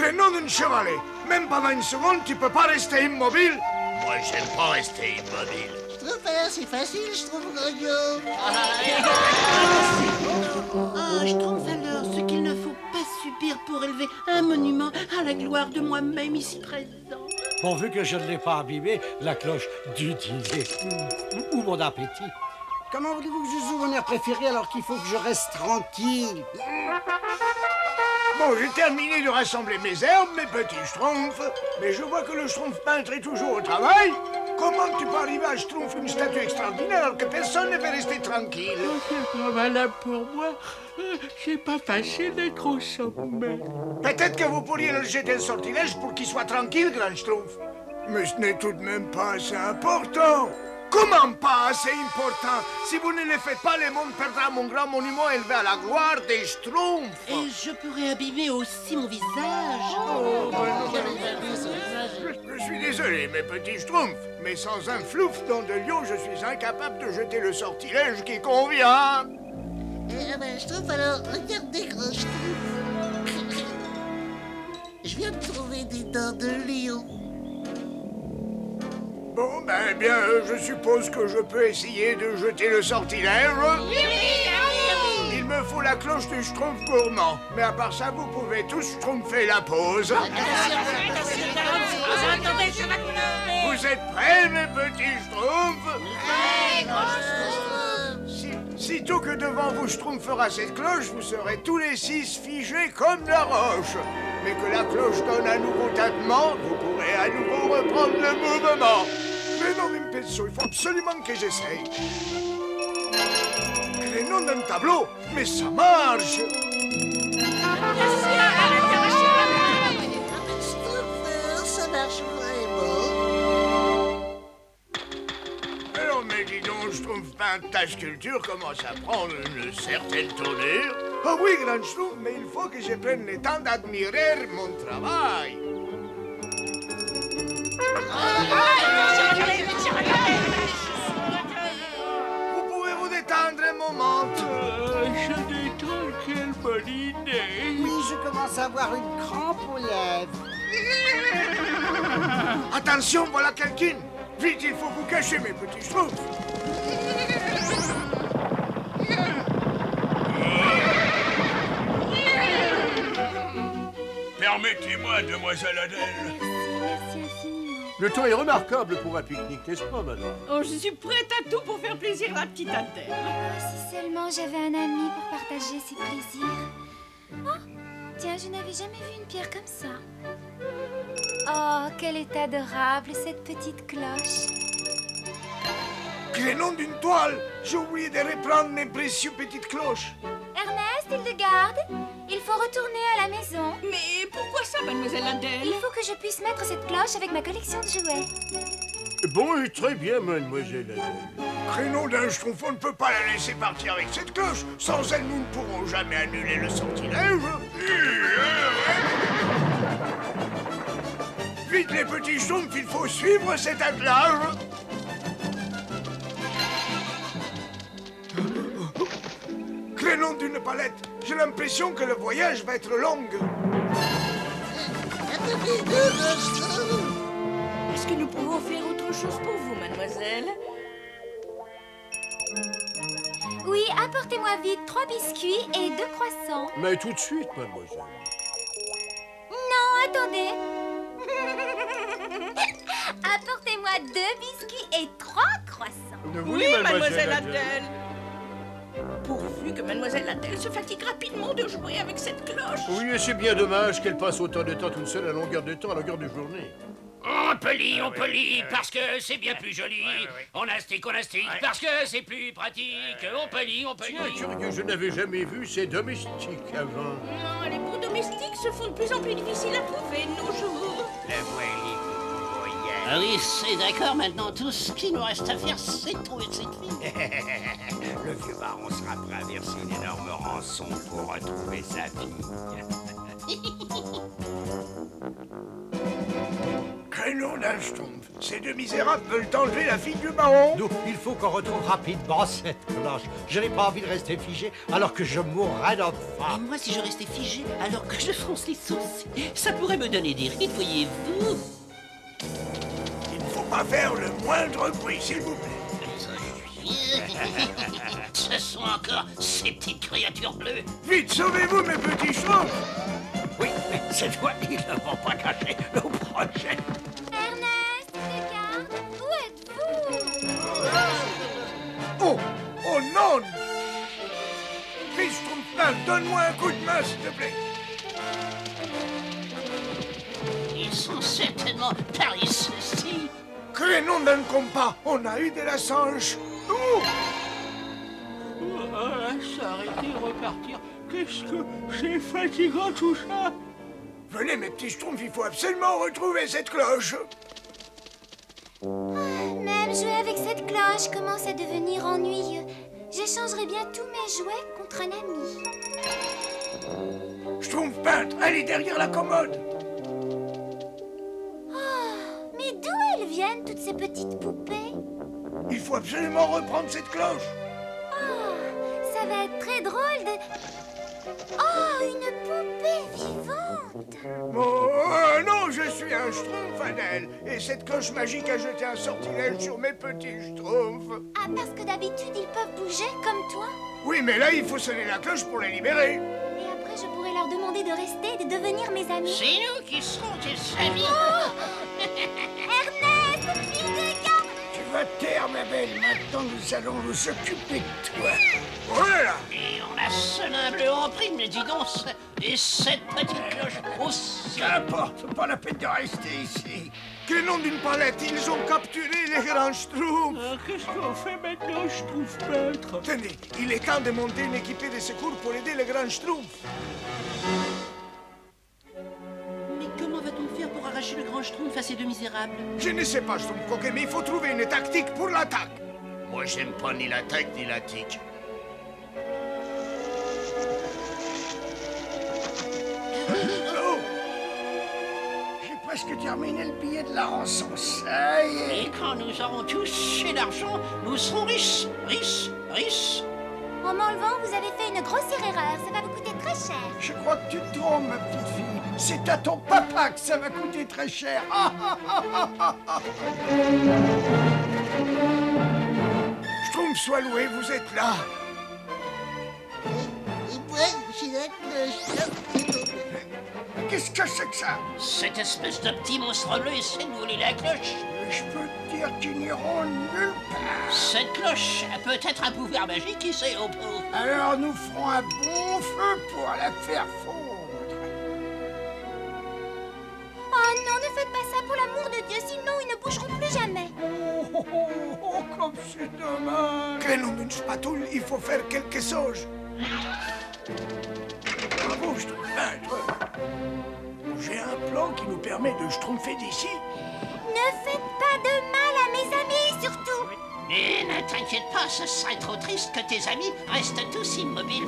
Créneau d'un chevalet. Même pendant une seconde, tu peux pas rester immobile. Moi, j'aime pas rester immobile. Schtroumpf, c'est facile, Schtroumpf-Grognon. Ah, Schtroumpf alors, ce qu'il ne faut pas subir pour élever un monument à la gloire de moi-même ici présent. Pourvu que je ne l'ai pas abîmé, la cloche du dîner. Ou mon appétit. Comment voulez-vous que je joue mon air préféré alors qu'il faut que je reste tranquille? Bon, j'ai terminé de rassembler mes herbes, mes petits schtroumpfs. Mais je vois que le schtroumpf peintre est toujours au travail. Comment tu peux arriver à schtroumpf une statue extraordinaire alors que personne ne veut rester tranquille? C'est pas valable pour moi. C'est pas facile d'être au sommet. Peut-être que vous pourriez le jeter le sortilège pour qu'il soit tranquille, grand schtroumpf. Mais ce n'est tout de même pas assez important. Comment pas assez important? Si vous ne le faites pas, le monde perdra mon grand monument élevé à la gloire des schtroumpfs. Et je pourrais abîmer aussi mon visage. Je suis désolé, mes petits schtroumpfs, mais sans un flouf dans de lion, je suis incapable de jeter le sortilège qui convient. Schtroumpf, alors, regardez, grand Schtroumpf. Je viens de trouver des dents de lion. Bon, ben bien, je suppose que je peux essayer de jeter le sortilège. Il me faut la cloche du schtroumpf gourmand. Mais à part ça, vous pouvez tous schtroumpfer la pause. Vous êtes prêts, mes petits schtroumpfs? Sitôt que devant vous schtroumpfera cette cloche, vous serez tous les 6 figés comme la roche. Mais que la cloche donne un nouveau tintement, vous pourrez à nouveau reprendre le mouvement. Mais non, Impezzo, il faut absolument que j'essaye. Créneau d'un tableau, mais ça marche. Schtroumpf, ça marche vraiment. Alors, mais dis donc, Schtroumpf peint, ta sculpture commence à prendre une certaine tournure. Oh oui, grand Schtroumpf, mais il faut que je prenne le temps d'admirer mon travail. Vous pouvez vous détendre un moment. Je détends, quelle bonne idée. Oui, je commence à avoir une crampe aux lèvres. Attention, voilà quelqu'un. Vite, il faut vous cacher, mes petits Schtroumpfs. Permettez-moi, demoiselle Adèle. Merci infiniment. Le temps est remarquable pour un pique-nique, n'est-ce pas, madame? Oh, je suis prête à tout pour faire plaisir à la petite Adèle. Si seulement j'avais un ami pour partager ses plaisirs. Oh, tiens, je n'avais jamais vu une pierre comme ça. Oh, qu'elle est adorable, cette petite cloche. Créneau d'une toile. J'ai oublié de reprendre mes précieux petites cloches. Ernest, Hildegarde, il faut retourner à la maison. Mais pourquoi ça, mademoiselle Adèle? Il faut que je puisse mettre cette cloche avec ma collection de jouets. Bon, et très bien, mademoiselle Adèle. Créneau d'un schtroumpf, on ne peut pas la laisser partir avec cette cloche. Sans elle, nous ne pourrons jamais annuler le sortilège. Vite, les petits schtroumpfs, il faut suivre cet attelage. Créneau d'une palette. J'ai l'impression que le voyage va être long. Est-ce que nous pouvons faire autre chose pour vous, mademoiselle? Oui, apportez-moi vite 3 biscuits et 2 croissants. Mais tout de suite, mademoiselle. Non, attendez. Apportez-moi 2 biscuits et 3 croissants. Oui, mademoiselle Adèle. Pourvu que mademoiselle Adèle se fatigue rapidement de jouer avec cette cloche. Oui, et c'est bien dommage qu'elle passe autant de temps toute seule à longueur de temps, à longueur de journée. On polie, parce que c'est bien plus joli. On astique, parce que c'est plus pratique. On polie. Tiens, curieux, je n'avais jamais vu ces domestiques avant. Non, les bons domestiques se font de plus en plus difficiles à trouver de nos jours. Ah oui, c'est d'accord, maintenant tout ce qui nous reste à faire, c'est de trouver cette fille. Le vieux baron sera prêt à verser une énorme rançon pour retrouver sa fille. Crénom d'un schtroumpf, ces deux misérables veulent enlever la fille du baron. Nous, il faut qu'on retrouve rapidement cette cloche. Je n'ai pas envie de rester figé alors que je mourrais de Et faim. moi, si je restais figé alors que je fronce les sourcils, ça pourrait me donner des rides, voyez-vous. Il ne faut pas faire le moindre bruit, s'il vous plaît. Ce sont encore ces petites créatures bleues. Vite, sauvez-vous, mes petits schtroumpfs. Oui, mais cette fois, ils ne vont pas cacher nos projets. Ernest, Descartes, où êtes-vous? Oh, oh non. Vite, Schtroumpfin, donne-moi un coup de main, s'il te plaît. Ils sont certainement par ici. Crénom d'un compas, on a eu de la sange. S'arrêter, repartir. Qu'est-ce que c'est fatigant tout ça? Venez, mes petits schtroumpfs, il faut absolument retrouver cette cloche. Même jouer avec cette cloche commence à devenir ennuyeux. J'échangerai bien tous mes jouets contre un ami. Schtroumpf peintre, allez derrière la commode. Oh, mais d'où elles viennent, toutes ces petites poupées? Il faut absolument reprendre cette cloche. Oh, ça va être très drôle de... Oh, une poupée vivante! Oh, non, je suis un schtroumpf, Adèle. Et cette cloche magique a jeté un sortilège sur mes petits schtroumpfs. Ah, parce que d'habitude, ils peuvent bouger comme toi? Oui, mais là, il faut sonner la cloche pour les libérer. Et après, je pourrais leur demander de rester et de devenir mes amis. C'est nous qui serons tes amis. Ernest, fils de gars! Tu vas taire, ma belle. Maintenant, nous allons nous occuper de toi. Voilà. Et on a cela bleu en prime, mais dis donc, et cette petite cloche aussi. Qu'importe, pas la peine de rester ici. Quel nom d'une palette, ils ont capturé les grands schtroumpfs. Qu'est-ce qu'on fait maintenant, Schtroumpf peintre? Tenez, il est temps de monter une équipée de secours pour aider les grands schtroumpfs. Mais comment va-t-on faire pour arracher le grand schtroumpf à ces deux misérables? Je ne sais pas, Schtroumpf coquet, mais il faut trouver une tactique pour l'attaque. Moi, j'aime pas ni l'attaque ni la tique. Oh, j'ai presque terminé le billet de la rançon, ça y est. Et quand nous aurons touché l'argent, nous serons riches, riches, riches. En m'enlevant, vous avez fait une grossière erreur. Ça va vous coûter très cher. Je crois que tu te trompes, ma petite fille. C'est à ton papa que ça va coûter très cher. Schtroumpf, sois loué, vous êtes là. Et moi, j'ai la cloche. Qu'est-ce que c'est que ça? Cette espèce de petit monstre bleu essaie de voler la cloche. Je peux te dire qu'ils n'iront nulle part. Cette cloche a peut-être un pouvoir magique, qui sait, au pauvre. Alors nous ferons un bon feu pour la faire fondre. Oh non, ne faites pas ça pour l'amour de Dieu, sinon ils ne bougeront plus jamais. Oh, comme c'est dommage. Crénom d'une spatule, il faut faire quelque chose. Bravo, Schtroumpf. J'ai un plan qui nous permet de schtroumpfer d'ici. Ne faites pas de mal à mes amis, surtout. Mais ne t'inquiète pas, ce serait trop triste que tes amis restent tous immobiles.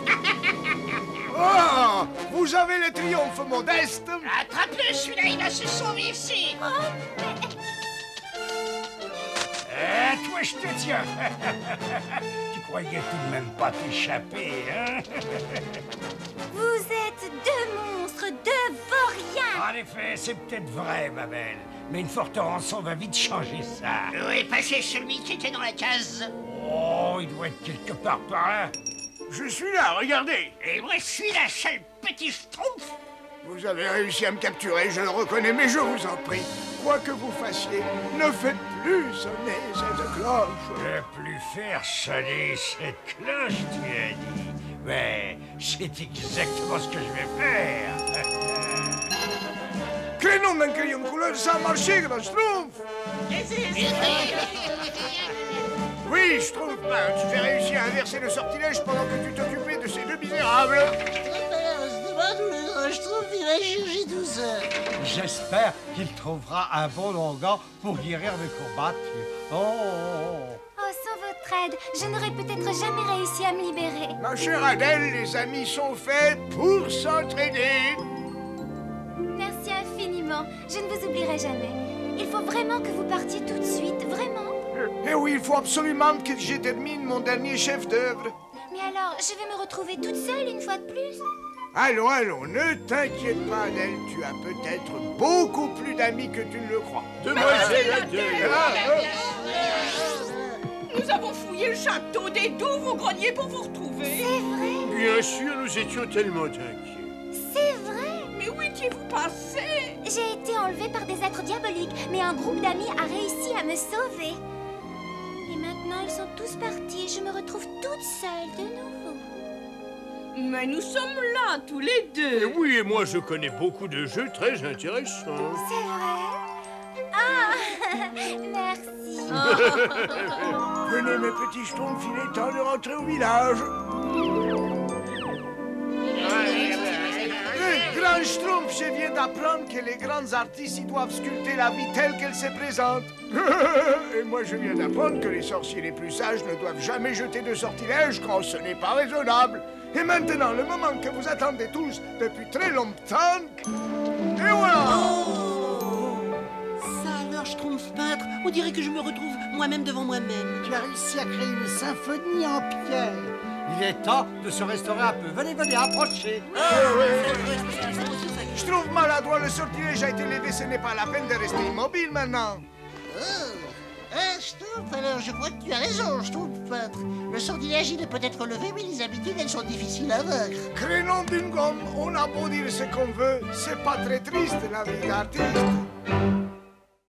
Oh, vous avez le triomphe modeste. Attrape-le, celui-là, il va se sauver ici. Toi, je te tiens. Tu croyais tout de même pas t'échapper, hein? Vous êtes deux monstres, deux vauriens. En effet, c'est peut-être vrai, ma belle. Mais une forte rançon va vite changer ça. Où est passé celui qui était dans la case? Oh, il doit être quelque part par là. Je suis là, regardez. Et moi, je suis la seule petite schtroumpf. Vous avez réussi à me capturer, je le reconnais, mais je vous en prie, quoi que vous fassiez, ne faites plus sonner cette cloche. Ne plus faire sonner cette cloche, tu as dit. Mais c'est exactement ce que je vais faire. Crénom d'un crayon de couleur, ça a marché, grand Schtroumpf. Oui, Schtroumpf, j'ai réussi à inverser le sortilège pendant que tu t'occupais de ces deux misérables. Je trouve qu'il va chercher tout seul. J'espère qu'il trouvera un bon longan pour guérir mes courbatures. Oh, sans votre aide, je n'aurais peut-être jamais réussi à me libérer. Ma chère Adèle, les amis sont faits pour s'entraider. Non, je ne vous oublierai jamais. Il faut vraiment que vous partiez tout de suite, vraiment. Eh oui, il faut absolument que je termine mon dernier chef-d'œuvre. Mais alors, je vais me retrouver toute seule une fois de plus. Allons, allons, ne t'inquiète pas, Adèle. Tu as peut-être beaucoup plus d'amis que tu ne le crois. Demoiselle Adèle. Nous avons fouillé le château, des douves au grenier pour vous retrouver. C'est vrai, Bien sûr, nous étions tellement inquiets. c'est vrai. Mais où étiez-vous passé? J'ai été enlevée par des êtres diaboliques, mais un groupe d'amis a réussi à me sauver. Et maintenant, ils sont tous partis et je me retrouve toute seule de nouveau. Mais nous sommes là, tous les Et deux. oui, et moi je connais beaucoup de jeux très intéressants. C'est vrai? Ah, merci. Venez, mes petits schtroumpfs, il est temps de rentrer au village. Grand Schtroumpf, je viens d'apprendre que les grands artistes ils doivent sculpter la vie telle qu'elle se présente. Et moi, je viens d'apprendre que les sorciers les plus sages ne doivent jamais jeter de sortilèges quand ce n'est pas raisonnable. Et maintenant, le moment que vous attendez tous depuis très longtemps... Et voilà! Ça alors, Schtroumpf peintre, on dirait que je me retrouve moi-même devant moi-même. Tu as réussi à créer une symphonie en pierre. Il est temps de se restaurer un peu. Venez, venez, approchez. Je trouve maladroit, le sortilège a été levé, ce n'est pas la peine de rester immobile maintenant. Schtroumpf, alors je crois que tu as raison, Schtroumpf peintre. Le sortilège, il est peut-être levé, mais les habitudes, elles sont difficiles à vaincre. Crénom d'une gomme, on a beau dire ce qu'on veut, c'est pas très triste la vie d'artiste.